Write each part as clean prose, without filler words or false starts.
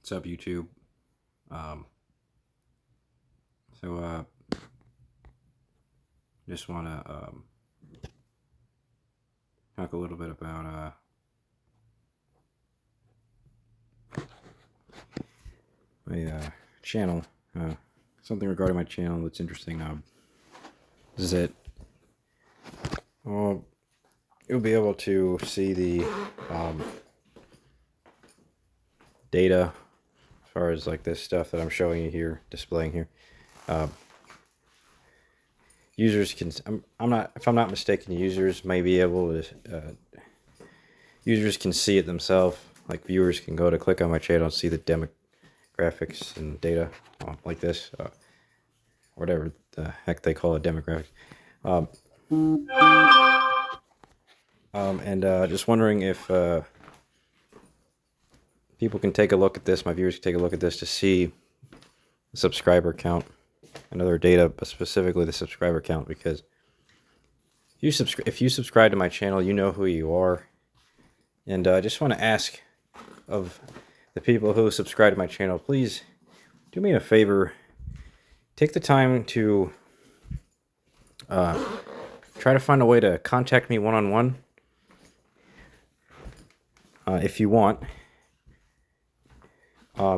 What's up, YouTube? Um, so, just want to talk a little bit about my channel. Something regarding my channel that's interesting. Is that you'll be able to see the data as far as like this stuff that I'm showing you here, displaying here. Users can, I'm not, if I'm not mistaken, users may be able to, users can see it themselves. Like viewers can go to click on my channel and see the demographics and data like this, whatever the heck they call it, demographics. Just wondering if people can take a look at this, my viewers can take a look at this to see the subscriber count and other data, but specifically the subscriber count, because if you subscribe to my channel, you know who you are. And I just want to ask of the people who subscribe to my channel, please do me a favor. Take the time to try to find a way to contact me one-on-one if you want.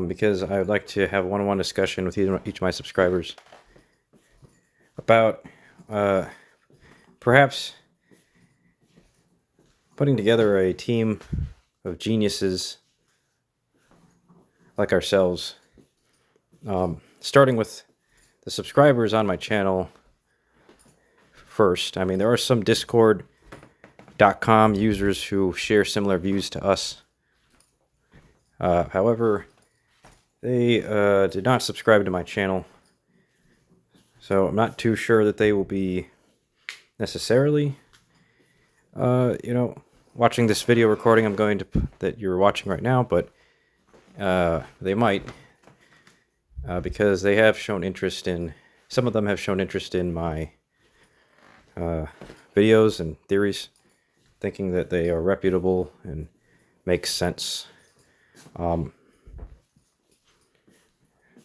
Because I would like to have a one-on-one discussion with each of my subscribers about perhaps putting together a team of geniuses like ourselves, starting with the subscribers on my channel first. I mean, there are some Discord.com users who share similar views to us. However, they did not subscribe to my channel, so I'm not too sure that they will be necessarily, watching this video recording that you're watching right now, but they might, because they have shown interest in, some of them have shown interest in my videos and theories, thinking that they are reputable and make sense.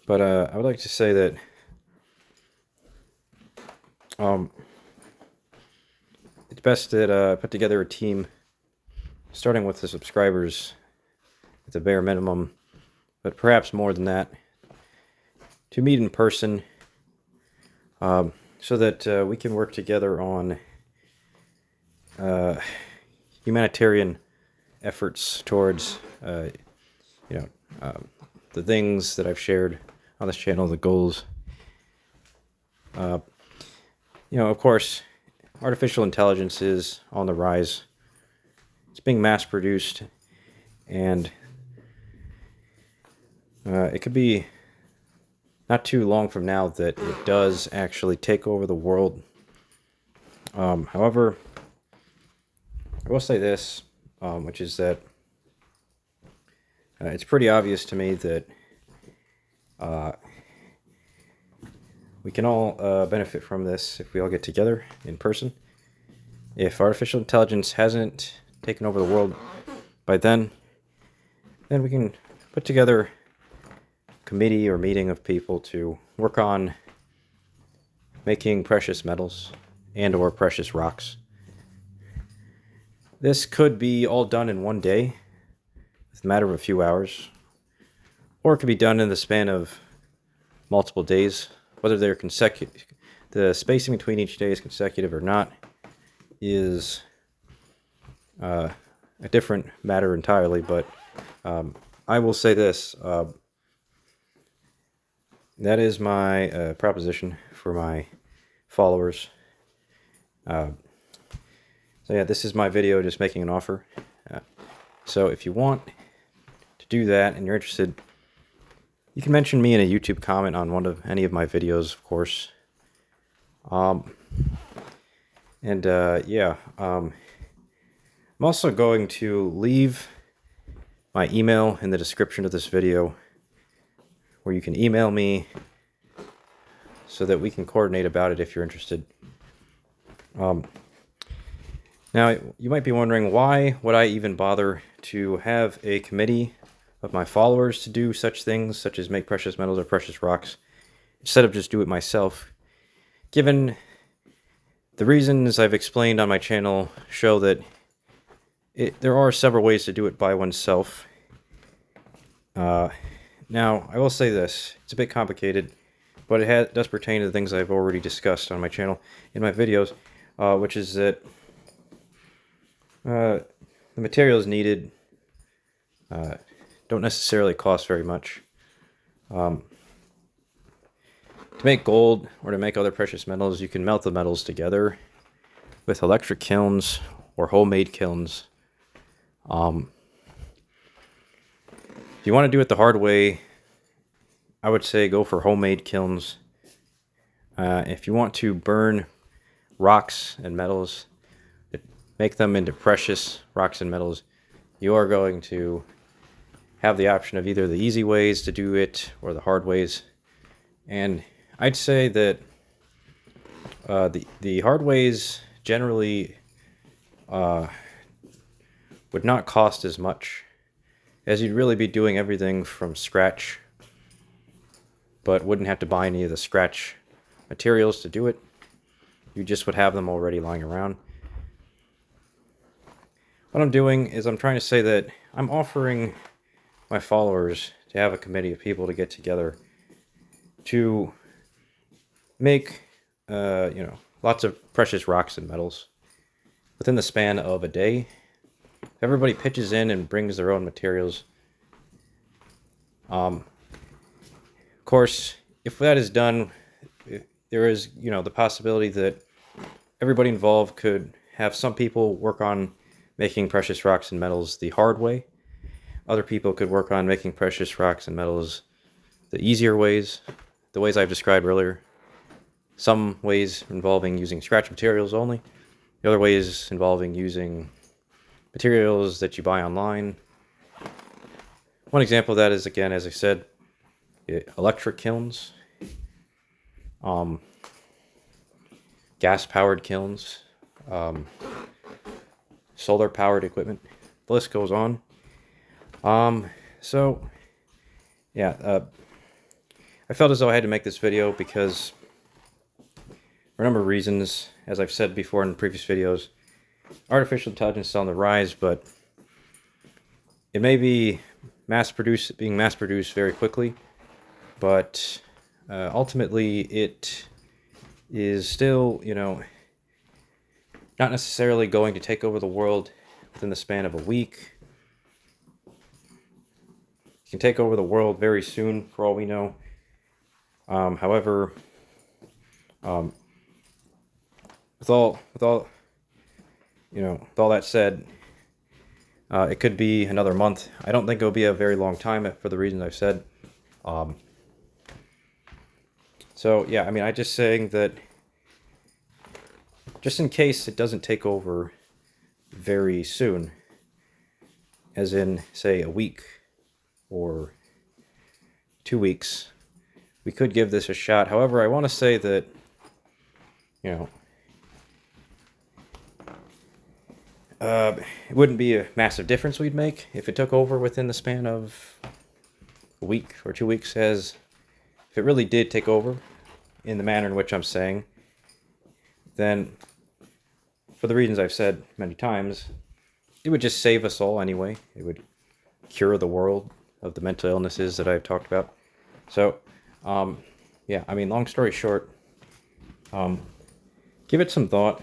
But I would like to say that it's best that I put together a team, starting with the subscribers at the bare minimum, but perhaps more than that, to meet in person, so that we can work together on humanitarian efforts towards, the things that I've shared on this channel, the goals. Of course, artificial intelligence is on the rise. It's being mass-produced, and it could be not too long from now that it does actually take over the world. However, I will say this, which is that it's pretty obvious to me that we can all benefit from this if we all get together in person. If artificial intelligence hasn't taken over the world by then we can put together a committee or meeting of people to work on making precious metals and or precious rocks. This could be all done in one day, a matter of a few hours, or it could be done in the span of multiple days. Whether they're consecutive, the spacing between each day is consecutive or not is a different matter entirely. But I will say this, that is my proposition for my followers. So yeah, this is my video just making an offer. So if you want to do that and you're interested, you can mention me in a YouTube comment on any of my videos, of course. I'm also going to leave my email in the description of this video, where you can email me so that we can coordinate about it if you're interested. Now, you might be wondering, why would I even bother to have a committee of my followers to do such things, such as make precious metals or precious rocks, instead of just do it myself, given the reasons I've explained on my channel show that there are several ways to do it by oneself. Now, I will say this, it's a bit complicated, but it does pertain to the things I've already discussed on my channel in my videos, which is that the materials needed don't necessarily cost very much. To make gold or to make other precious metals, you can melt the metals together with electric kilns or homemade kilns. If you want to do it the hard way, I would say go for homemade kilns. If you want to burn rocks and metals, make them into precious rocks and metals, you are going to have the option of either the easy ways to do it or the hard ways. And I'd say that the hard ways generally would not cost as much, as you'd really be doing everything from scratch, but wouldn't have to buy any of the scratch materials to do it. You just would have them already lying around. What I'm doing is I'm trying to say that I'm offering my followers to have a committee of people to get together to make lots of precious rocks and metals within the span of a day. If everybody pitches in and brings their own materials, of course, if that is done, there is the possibility that everybody involved could have some people work on making precious rocks and metals the hard way. Other people could work on making precious rocks and metals the easier ways, the ways I've described earlier. Some ways involving using scratch materials only. The other ways involving using materials that you buy online. One example of that is, again, as I said, electric kilns, gas-powered kilns, solar-powered equipment. The list goes on. So, yeah, I felt as though I had to make this video because, for a number of reasons, as I've said before in previous videos, artificial intelligence is on the rise, but it may be being mass-produced very quickly, but ultimately it is still, not necessarily going to take over the world within the span of a week. It can take over the world very soon, for all we know. However, with all that said, it could be another month. I don't think it'll be a very long time for the reasons I've said. So yeah, I mean, I'm just saying that just in case it doesn't take over very soon, as in, say, a week or 2 weeks, we could give this a shot. However, I want to say that, it wouldn't be a massive difference we'd make if it took over within the span of a week or 2 weeks, as if it really did take over in the manner in which I'm saying, then, for the reasons I've said many times, it would just save us all anyway. It would cure the world of the mental illnesses that I've talked about. So, yeah, I mean, long story short, give it some thought.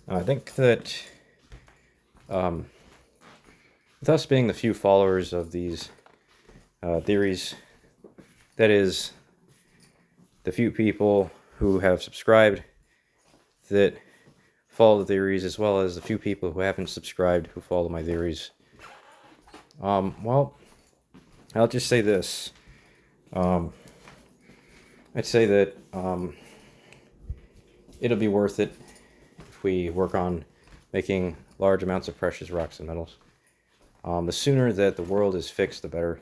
I think that with us being the few followers of these theories, that is, the few people who have subscribed that follow the theories, as well as the few people who haven't subscribed who follow my theories, well, I'll just say this. I'd say that it'll be worth it if we work on making large amounts of precious rocks and metals. The sooner that the world is fixed, the better.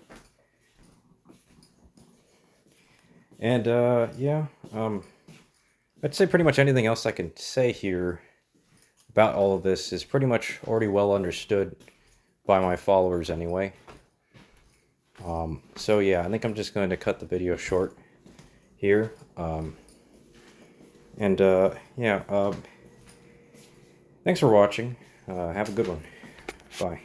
And yeah, I'd say pretty much anything else I can say here about all of this is pretty much already well understood by my followers anyway. So yeah, I think I'm just going to cut the video short here. Yeah, thanks for watching. Have a good one. Bye.